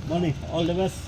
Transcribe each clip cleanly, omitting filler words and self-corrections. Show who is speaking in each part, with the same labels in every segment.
Speaker 1: Morning, all the best.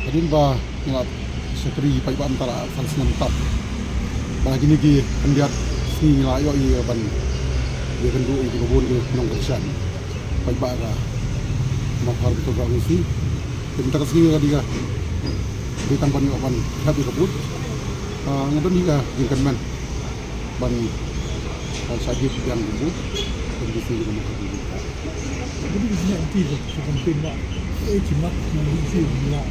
Speaker 2: Adin ba ngat sekri pai ba antara salah senam tap. Bagi ni ki kendiat sini layo i ban dia kendu i kebun ke nong kersan. Pai ba ka mahar betul ra ngisi. Kita ke sini ka diga. Di tampan ni ban habi kebun. Ngadon ni ka jingkan man. Ban sajib yang kebun. Kondisi di rumah kebun.
Speaker 3: Jadi di sini nanti penting pak. Cuma mengisi bila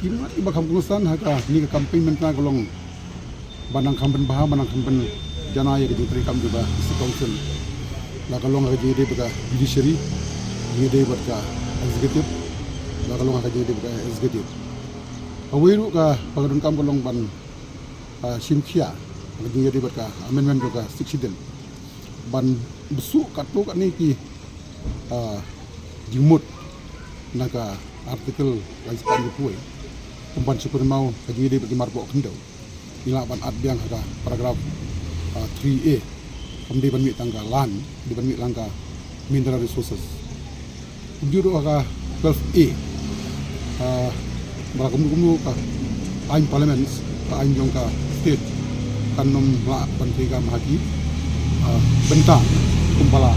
Speaker 2: kini iba kampungusan haka ni ke campaign mentah golong banang kampen baha banang kampen janaya ke jitri kam juga isi council la golong ke jide bega judiciary jide bega executive la golong ke jide bega executive awiru ka pagadun kam golong ban simkhia ke jide bega amendment bega succeeded ban besuk katu kat ni ki jimut naga artikel lais pan puai umpan super mau kaji dia bagi marbok kendau ila ban ad biang ka paragraf 3A kamdi ban mi tangga lan di ban mi langka mineral resources juru ka 12A bara kumu ka ain parliaments ka ain jong ka state kanom la ban tiga mahaki bentang kumpala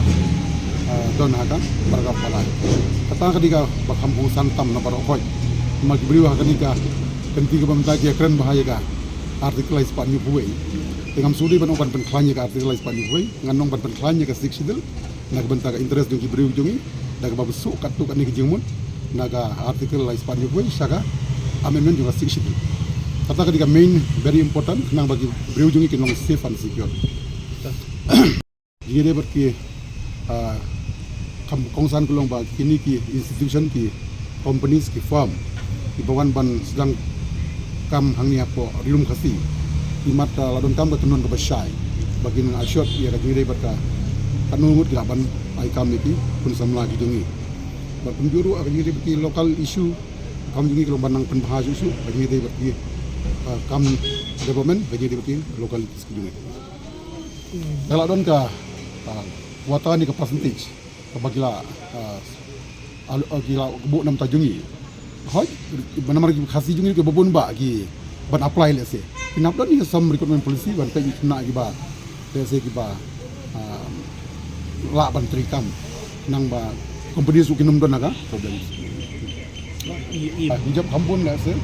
Speaker 2: don haka paragraf palai kata ketiga bakampung santam na barokoi magbriwa kanika kentiga bamtagi keren bahaya ka artikel ispan yuwe dengan sudi ban okan penklanya ka artikel ispan yuwe nganong ban penklanya ka siksidel na benta ka interest jong briu jongi daga babusu katu kan ni jengmun naga artikel ispan yuwe saka amendment juga siksidel kata ketiga main very important nang bagi briu jongi kinong safe and secure jadi berki kongsan kulong ba kini ki institution ki companies ki firm ki bawan ban sedang kam hangni apo rilum khasi ki mata ladon kam ketunon ke besai bagi nan asyot ya ka jire berka kanungut ga ban ai kam iki pun samla ki dengi ba penjuru ka jire berki local issue kam jungi kulong banang penbahas isu bagi jire berki kam development bagi jire berki local ki jungi kalau don ka wata ni ke percentage kabagila gila kebu nam tajungi hoi benar lagi khasi jungi ke babun ba gi ban apply le se kenapa ni some recruitment policy ban kai kena gi ba le se gi ba la ban trikam nang ba company su kinum don naga problem hijab kampun le se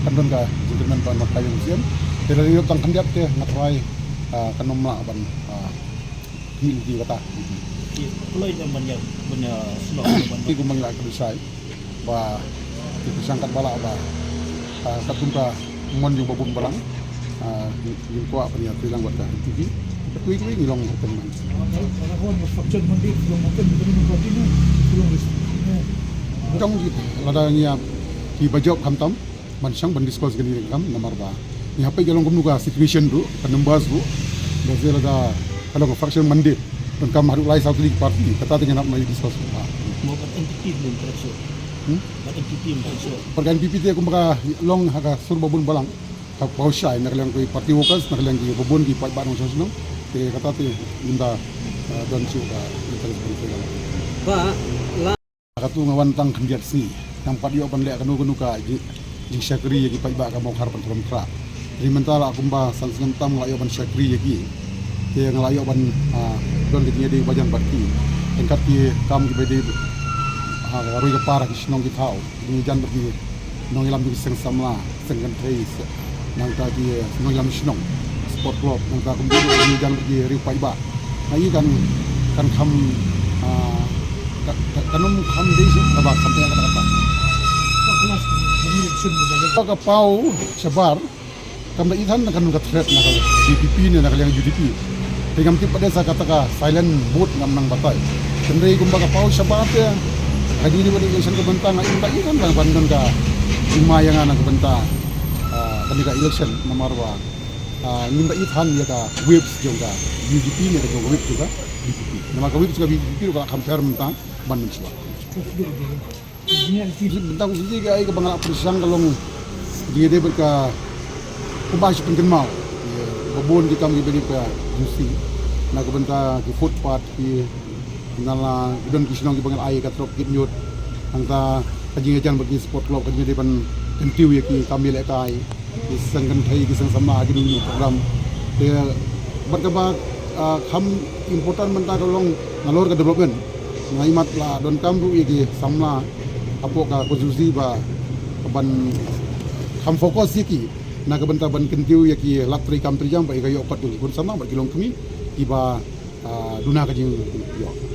Speaker 2: kandon ka gentleman ban makai museum dari yo tang kandiat ke ngatrai kanom la ban di kata
Speaker 1: Kalau itu banyak slot
Speaker 2: ti ko mangla ka bisay ba ti sangkat bala ba katumpa mon yung babun balang yung ko apa niya tilang wata TV kuwi ngilong teman
Speaker 3: Orang faktor mandi belum mungkin belum begini belum
Speaker 2: trong gitu lada niya ki bajok kamtam man sang ban discuss gani kam nomor ba ni hapai jalong kum nuga situation du kanambas bu bazela da kalau faction mandi dan kam harus lai satu parti kata dengan nak mai discuss
Speaker 1: mau buat entity belum terasa. Buat entity belum terasa.
Speaker 2: pergan PPT aku maka long haka sur babun balang ka pausai nak lang ko party workers nak lang ki babun ki pai barang sosno te kata te minda don siu ka interest berikutnya
Speaker 1: Pak,
Speaker 2: katu ngawan tang kendiat si nampak dia ban le kanu ka jing syakri yagi pai ba ka mau harpan trom kra jadi mentala aku mba sansen tam layo ban syakri yagi te ngalayo ban don ke di bajan parti engkat ki kam ki bede roi ka para ki snong ki thau ni jan bagi nong ilam di seng samla seng kan trace nang ta ki nong ilam snong sport club nang ta kumbu ni jan bagi ri pai ba ai kan kan kam kanum kam desi abak sampai kata-kata
Speaker 3: Pak kelas kami sun berbagai
Speaker 2: kapau sebar kam da ithan kan ka threat na kal DPP ne na kal yang UDP tingam ti pada sa kata silent vote ngam nang batai kendai kumba kapau sebar ya kadi ni bani election ka bentang na imba ithan bang bandon ka umayangan na ka bentang kami ka election namarwa nimba ithan ya ka whips juga UDP ne ka whip juga DPP nama ka whips ka DPP ka compare mentang ban mensuat
Speaker 3: ini aktif
Speaker 2: bentang siji ka ay ka bangala presang kalong dia dia berka kubah pengen mau babon di kami bagi ka jusi na ka benta ki footpath ki nala idon ki sinong ki bangal ay ka trop kit nyut angta kajing ajan bagi sport club kajing di pan kentiu ya ki kami le kai ki sangkan thai ki sang sama ki dulu program dia berkebak kam important benta kalong ngalor ka development ngaimat la don kambu ya ki samla apo ka konstitusi ba ban kam fokus ki na ka benta ban kentiu ya ki latri kam trijam ba kayo pat kun sama ba kilong kami iba duna ka jing yo